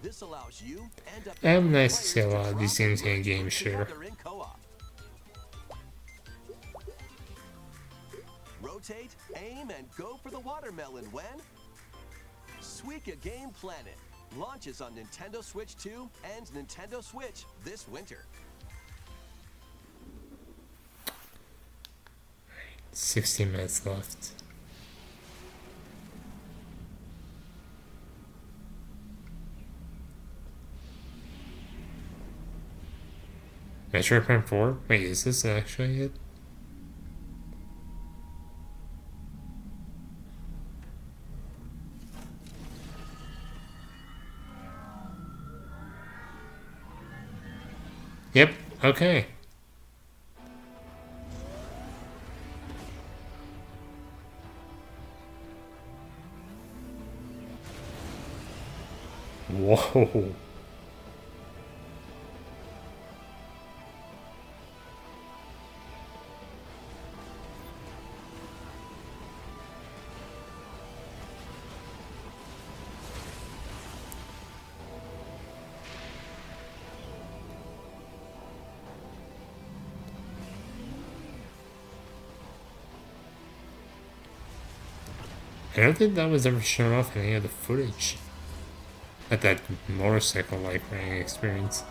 This allows you and I'm nice to see a lot of these games in Game Share. Rotate, aim, and go for the watermelon when Suika Game Planet launches on Nintendo Switch 2 and Nintendo Switch this winter. 60 minutes left. Metroid Prime 4? Wait, is this actually it? Yep, okay. Whoa. I don't think that was ever shown off in any of the footage at that motorcycle like riding experience.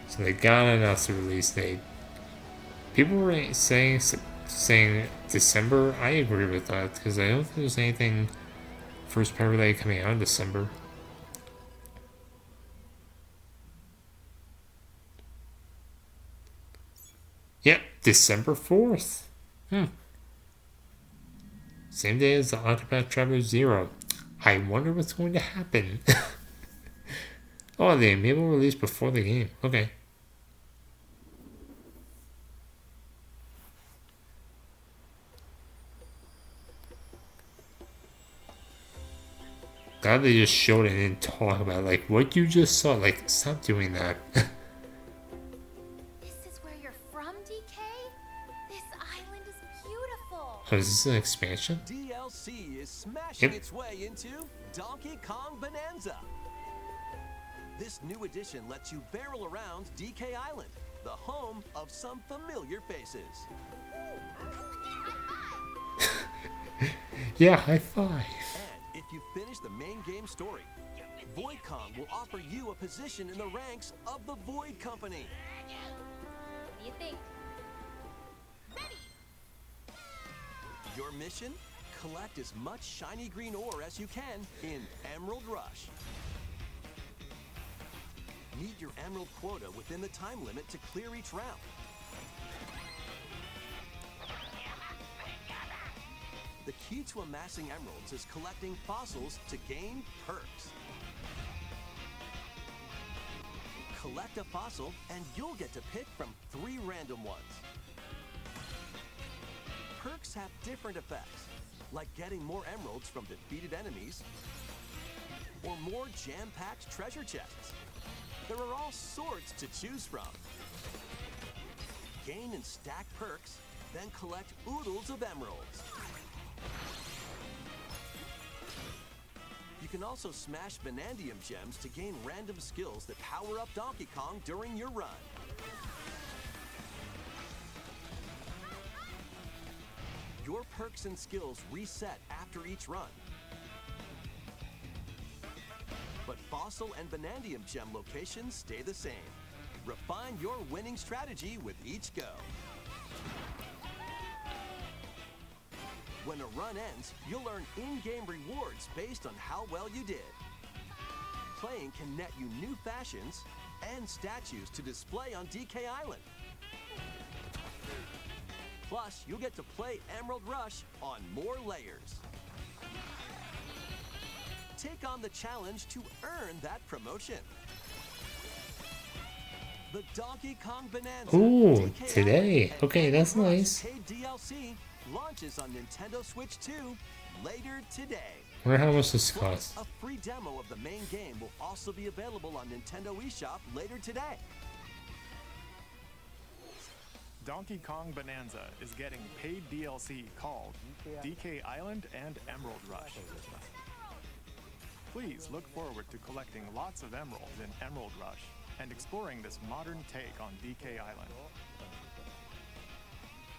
So they gotta announce the release date. People were saying December. I agree with that because I don't think there's anything first party related coming out in December. Yep, December 4th. Same day as the Octopath Traveler 0. I wonder what's going to happen. Oh, the Amiibo released before the game. Okay. God, they just showed it and didn't talk about it. Like, what you just saw. Like, stop doing that. This is where you're from, DK? This island is beautiful. Oh, is this an expansion? DLC is smashing Yep. its way into Donkey Kong Bonanza. This new edition lets you barrel around DK Island, the home of some familiar faces. Yeah, high five. And if you finish the main game story, Void Kong will offer you a position in the ranks of the Void Company. What do you think? Your mission? Collect as much shiny green ore as you can in Emerald Rush. Meet your emerald quota within the time limit to clear each round. The key to amassing emeralds is collecting fossils to gain perks. Collect a fossil and you'll get to pick from 3 random ones. Perks have different effects, like getting more emeralds from defeated enemies or more jam-packed treasure chests. There are all sorts to choose from. Gain and stack perks, then collect oodles of emeralds. You can also smash Vanadium gems to gain random skills that power up Donkey Kong during your run. Your perks and skills reset after each run. But Fossil and Vanadium gem locations stay the same. Refine your winning strategy with each go. When a run ends, you'll earn in-game rewards based on how well you did. Playing can net you new fashions and statues to display on DK Island. Plus, you'll get to play Emerald Rush on more layers. Take on the challenge to earn that promotion. The Donkey Kong Bonanza. Ooh, DK today. Island, Okay, and that's Emerald Rush nice. Paid DLC launches on Nintendo Switch 2 later today. Wonder how much this Plus, costs. a free demo of the main game will also be available on Nintendo eShop later today. Donkey Kong Bonanza is getting paid DLC called DK Island and Emerald Rush. Please look forward to collecting lots of emeralds in Emerald Rush and exploring this modern take on DK Island.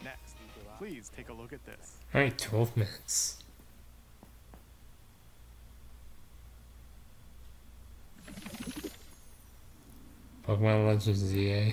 Next, please take a look at this. Alright, 12 minutes. Pokemon Legends ZA.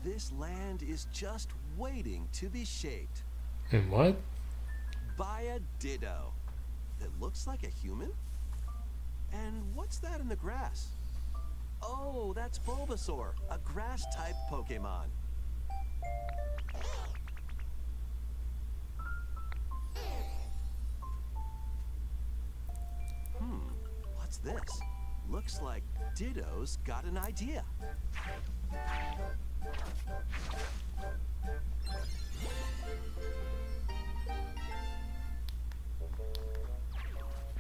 This land is just waiting to be shaped And what? by a Ditto that looks like a human. And what's that in the grass? Oh, that's Bulbasaur, a grass-type Pokemon. What's this? Looks like Ditto's got an idea.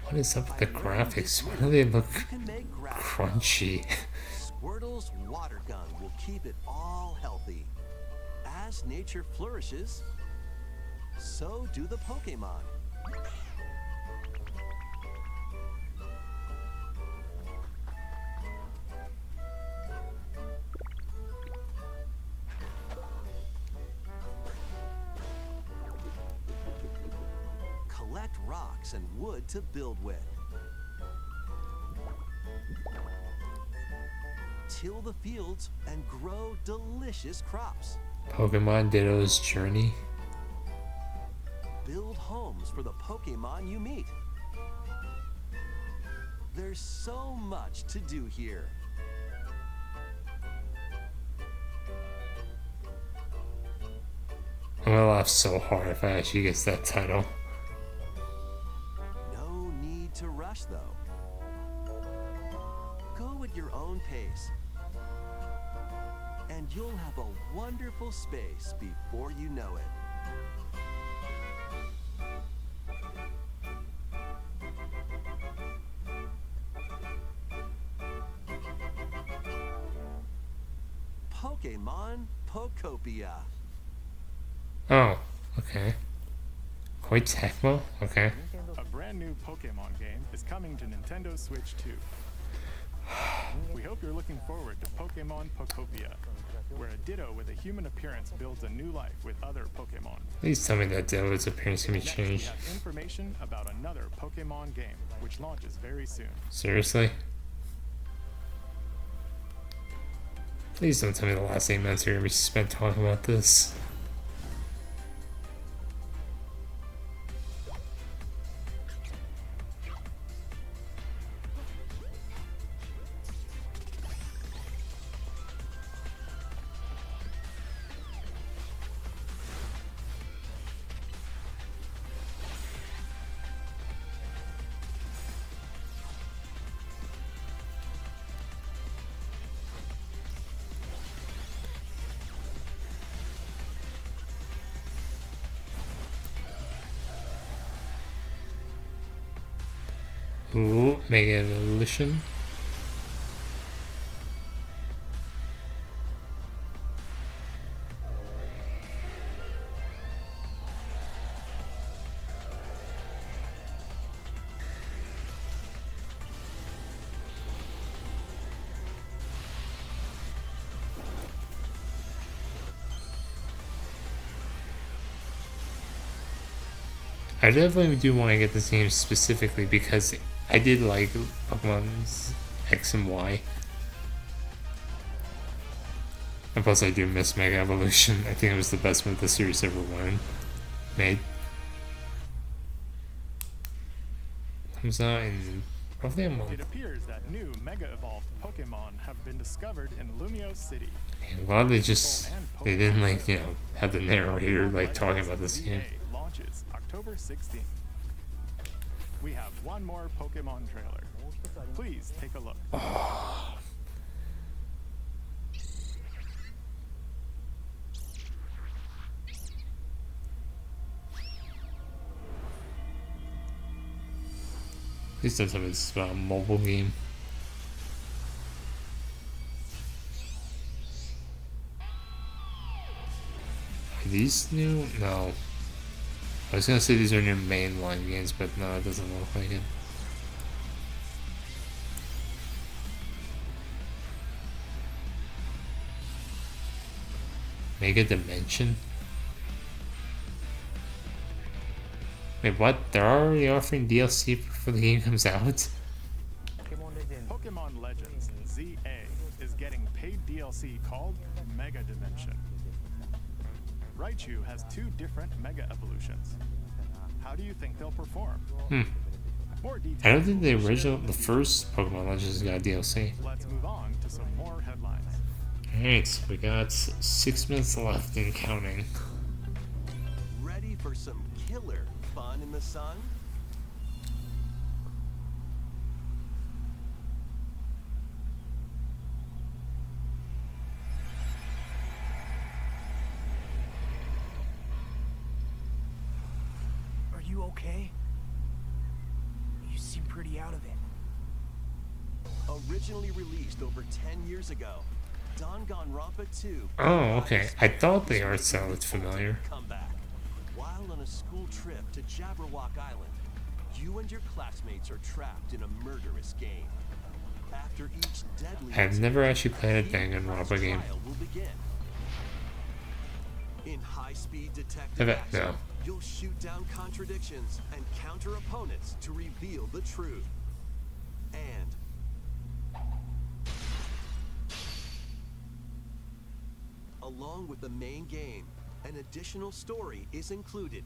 What is up with the graphics? Why do they look You can make grass crunchy? Squirtle's water gun will keep it all healthy. As nature flourishes, so do the Pokemon. Collect rocks and wood to build with. till the fields and grow delicious crops. Pokemon Ditto's Journey. Build homes for the Pokemon you meet. There's so much to do here. I'm gonna laugh so hard if I actually get that title. No need to rush though. Go at your own pace. And you'll have a wonderful space before you know it. Pokemon Pokopia. Oh, okay. Koi Tecmo? Okay. A brand new Pokemon game is coming to Nintendo Switch 2. We hope you're looking forward to Pokemon Pokopia, where a Ditto with a human appearance builds a new life with other Pokemon. Please tell me that Ditto's appearance can be Next, we changed. have information about another Pokemon game, which launches very soon. Seriously? Please don't tell me the last 8 months are gonna be spent talking about this. Ooh, Mega Evolution. I definitely do want to get this game specifically because I did like Pokemon's X and Y. And plus I do miss Mega Evolution. I think it was the best move the series ever made. Comes out in roughly a month. It appears that new Mega Evolved Pokemon have been discovered in Lumio City. And a lot of they didn't like, you know, have the narrator like talking about this game. Launches October 16th. We have one more Pokemon trailer. Please take a look. Please don't tell me this is about a mobile game. Are these new? No. I was gonna say these are new mainline games, but no, it doesn't look like it. Mega Dimension? Wait, what? They're already offering DLC before the game comes out? Pokemon Legends ZA is getting paid DLC called Mega Dimension. Raichu has 2 different Mega Evolutions. How do you think they'll perform? More details. I don't think the first Pokemon Legends got DLC. Let's move on to some more headlines. Alright, so we got 6 minutes left and counting. Ready for some killer fun in the sun? Are you okay? You seem pretty out of it. Originally released over 10 years ago, Danganronpa 2. Oh, okay. I thought the art style looked familiar. Comeback. While on a school trip to Jabberwock Island, you and your classmates are trapped in a murderous game. After each deadly I've never actually played a Danganronpa game. will begin. In high-speed detective Okay, action, no. you'll shoot down contradictions and counter opponents to reveal the truth. And Along with the main game, an additional story is included.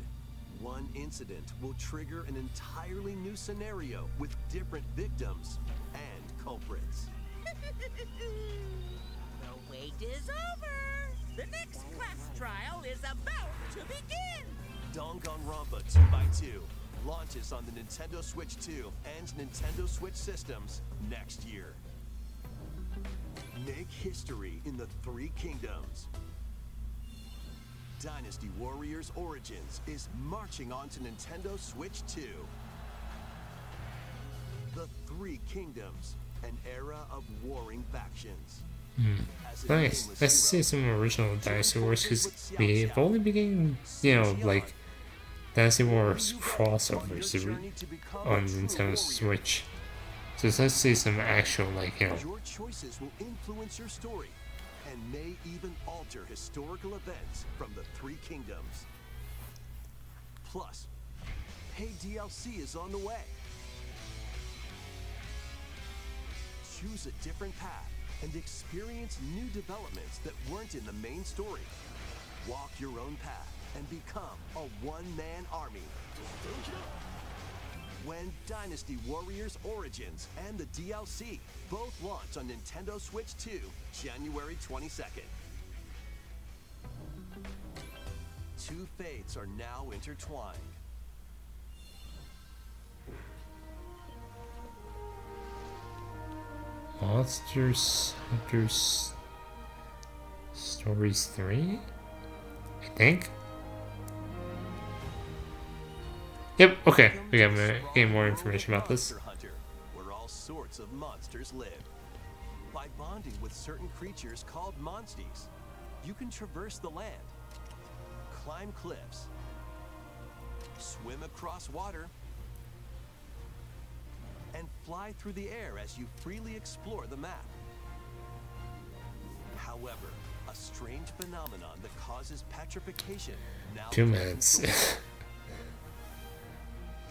One incident will trigger an entirely new scenario with different victims and culprits. The wait is over! The next class trial is about to begin! Danganronpa 2x2 launches on the Nintendo Switch 2 and Nintendo Switch systems next year. Make history in the Three Kingdoms. Dynasty Warriors Origins is marching on to Nintendo Switch 2. The Three Kingdoms, an era of warring factions. Nice. Let's see some original Dynasty Wars, because we've only been getting, like Dynasty Wars crossovers on Nintendo Switch. So let's see some actual, Your choices will influence your story and may even alter historical events from the Three Kingdoms. Plus, paid DLC is on the way. Choose a different path and experience new developments that weren't in the main story. Walk your own path and become a one-man army. When Dynasty Warriors Origins and the DLC both launch on Nintendo Switch 2, January 22nd. Two fates are now intertwined. Monsters Hunters Stories 3? I think? Yep, okay. We got getting more information about this. Monster Hunter, where all sorts of monsters live. By bonding with certain creatures called monsties, you can traverse the land, climb cliffs, swim across water, and fly through the air as you freely explore the map. However, a strange phenomenon that causes petrification now 2 minutes.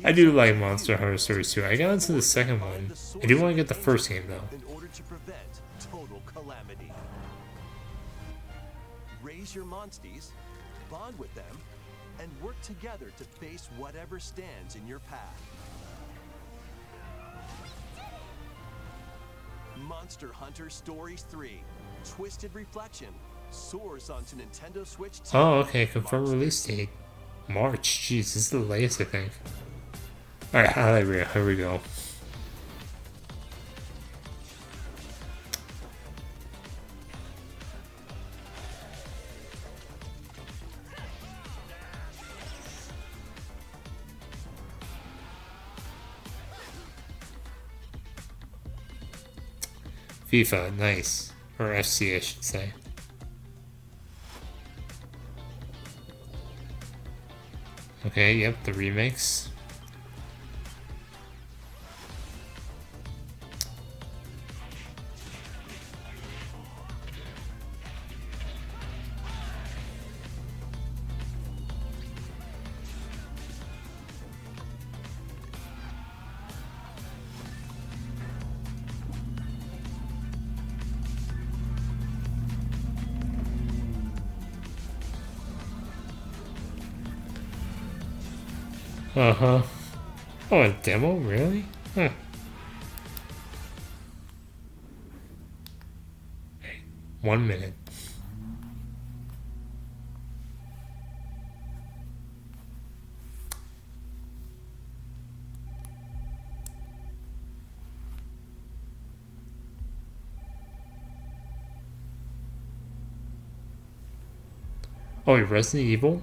I do like Monster Hunter Stories 2. I got into the second one. I do want to get the first game though. In order to prevent total calamity. Raise your monsties, bond with them, and work together to face whatever stands in your path. Monster Hunter Stories 3, Twisted Reflection, soars onto Nintendo Switch 2. Oh, okay. Confirmed release date. March. Jeez, this is the latest, I think. Alright, here we go. FIFA, nice. Or FC, I should say. Okay, yep, the remakes. Uh-huh. Oh, a demo? Really? Huh. Hey, 1 minute. Oh, wait, Resident Evil?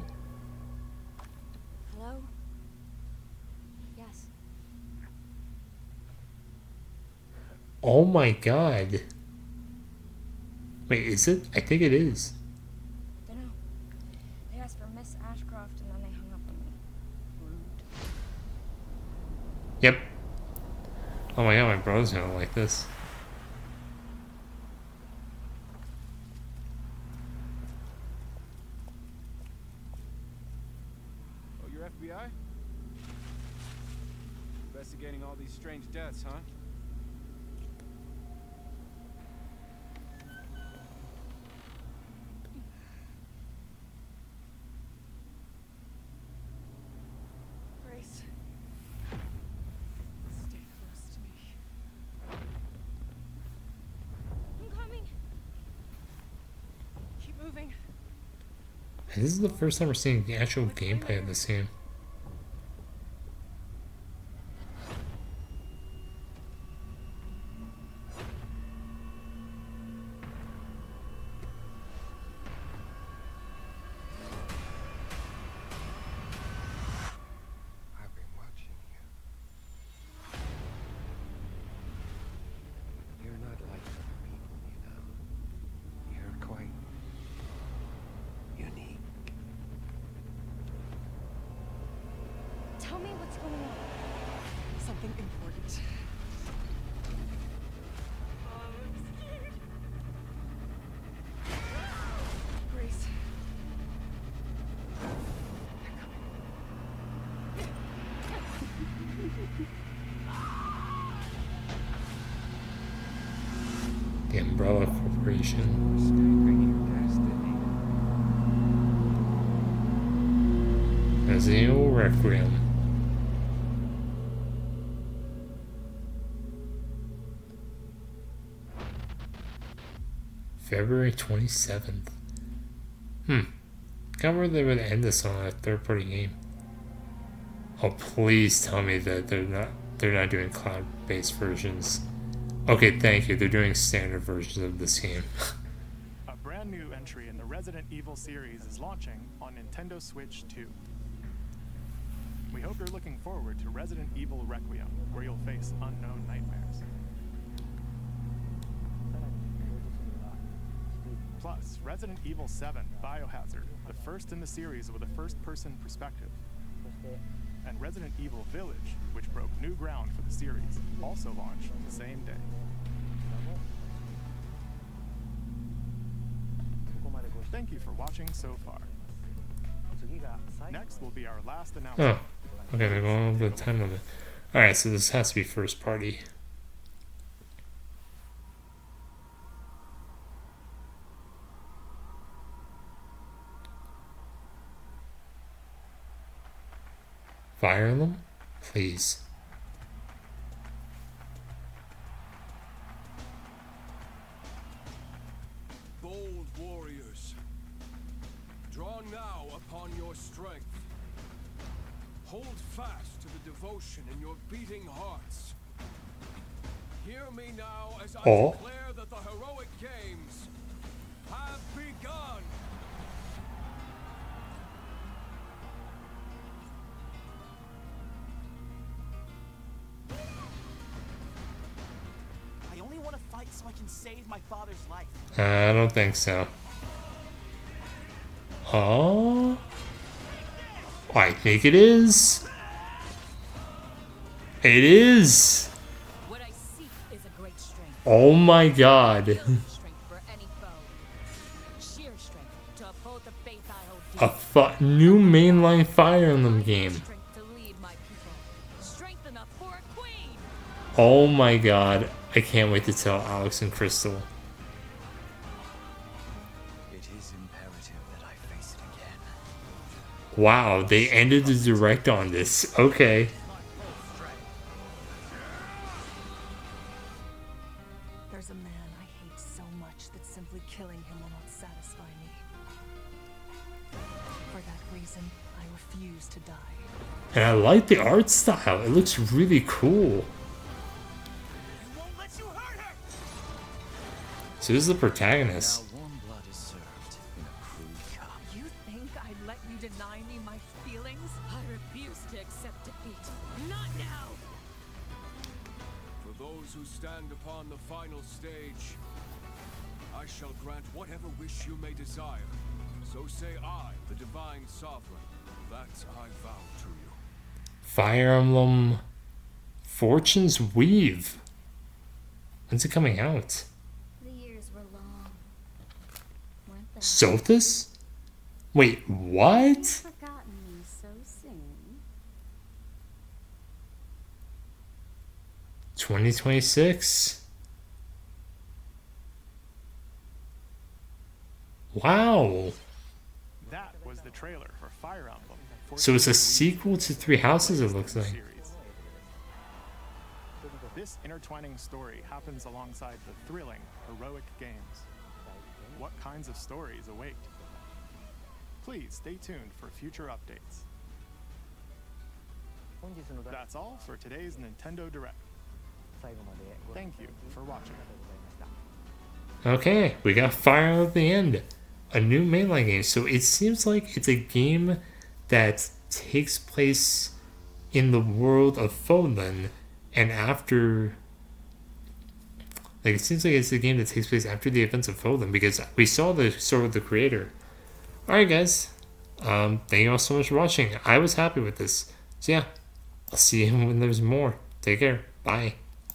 Hello? Yes. Oh my god. Wait, is it? I think it is. Dunno. They asked for Miss Ashcroft and then they hung up on me. Rude. Yep. Oh my god, my brother's gonna like this. Oh, you're FBI? Investigating all these strange deaths, huh? moving. And this is the first time we're seeing the actual gameplay of this game. I've been watching you. You're not like other people, you know. You're quite unique. Tell me what's going on. Something important. Grace. The Umbrella Corporation. Resident Evil Requiem. February 27th. Got where they would end this on a third-party game. Oh, please tell me that they're not doing cloud-based versions. Okay, thank you. They're doing standard versions of this game. A brand new entry in the Resident Evil series is launching on Nintendo Switch 2. We hope you're looking forward to Resident Evil Requiem, where you'll face unknown nightmares. Plus, Resident Evil 7 Biohazard, the first in the series with a first-person perspective. And Resident Evil Village, which broke new ground for the series, also launched the same day. Thank you for watching so far. Next will be our last announcement. Oh, okay, they're going over the time limit. Alright, so this has to be first party. Fire Emblem? Please. Bold warriors, draw now upon your strength. Hold fast to the devotion in your beating hearts. Hear me now as I declare that the heroic games have begun. I only want to fight so I can save my father's life. I don't think so. Oh, I think it is. It is. What I seek is a great strength. Oh my god. Strength for any foe. Sheer strength to uphold the faith I hold dear. A new mainline Fire Emblem game. Strength to lead my people. Strength enough for a queen. Oh my god. I can't wait to tell Alex and Crystal. It is imperative that I face it again. Wow, they ended the direct on this. Okay. There's a man I hate so much that simply killing him will not satisfy me. For that reason, I refuse to die. And I like the art style. It looks really cool. So this is the protagonist. Now warm blood is served in a crude cup. You think I'd let you deny me my feelings? I refuse to accept defeat. Not now. For those who stand upon the final stage, I shall grant whatever wish you may desire. So say I, the divine sovereign, that I vow to you. Fire Emblem Fortune's Weave. When's it coming out? The years were long, weren't they? Sothis? Wait, what? You've forgotten me so soon. 2026? Wow. That was the trailer for Fire Emblem. So it's a sequel to Three Houses, it looks like. Series. This intertwining story happens alongside the thrilling, heroic games. What kinds of stories await. Please stay tuned for future updates. That's all for today's Nintendo Direct. Thank you for watching. Okay, we got Fire Emblem at the end. A new mainline game. So it seems like it's a game that takes place in the world of Foden, and after... Like, it seems like it's a game that takes place after the events of Foden, because we saw the story of the creator. Alright guys, thank you all so much for watching. I was happy with this. So yeah, I'll see you when there's more. Take care. Bye.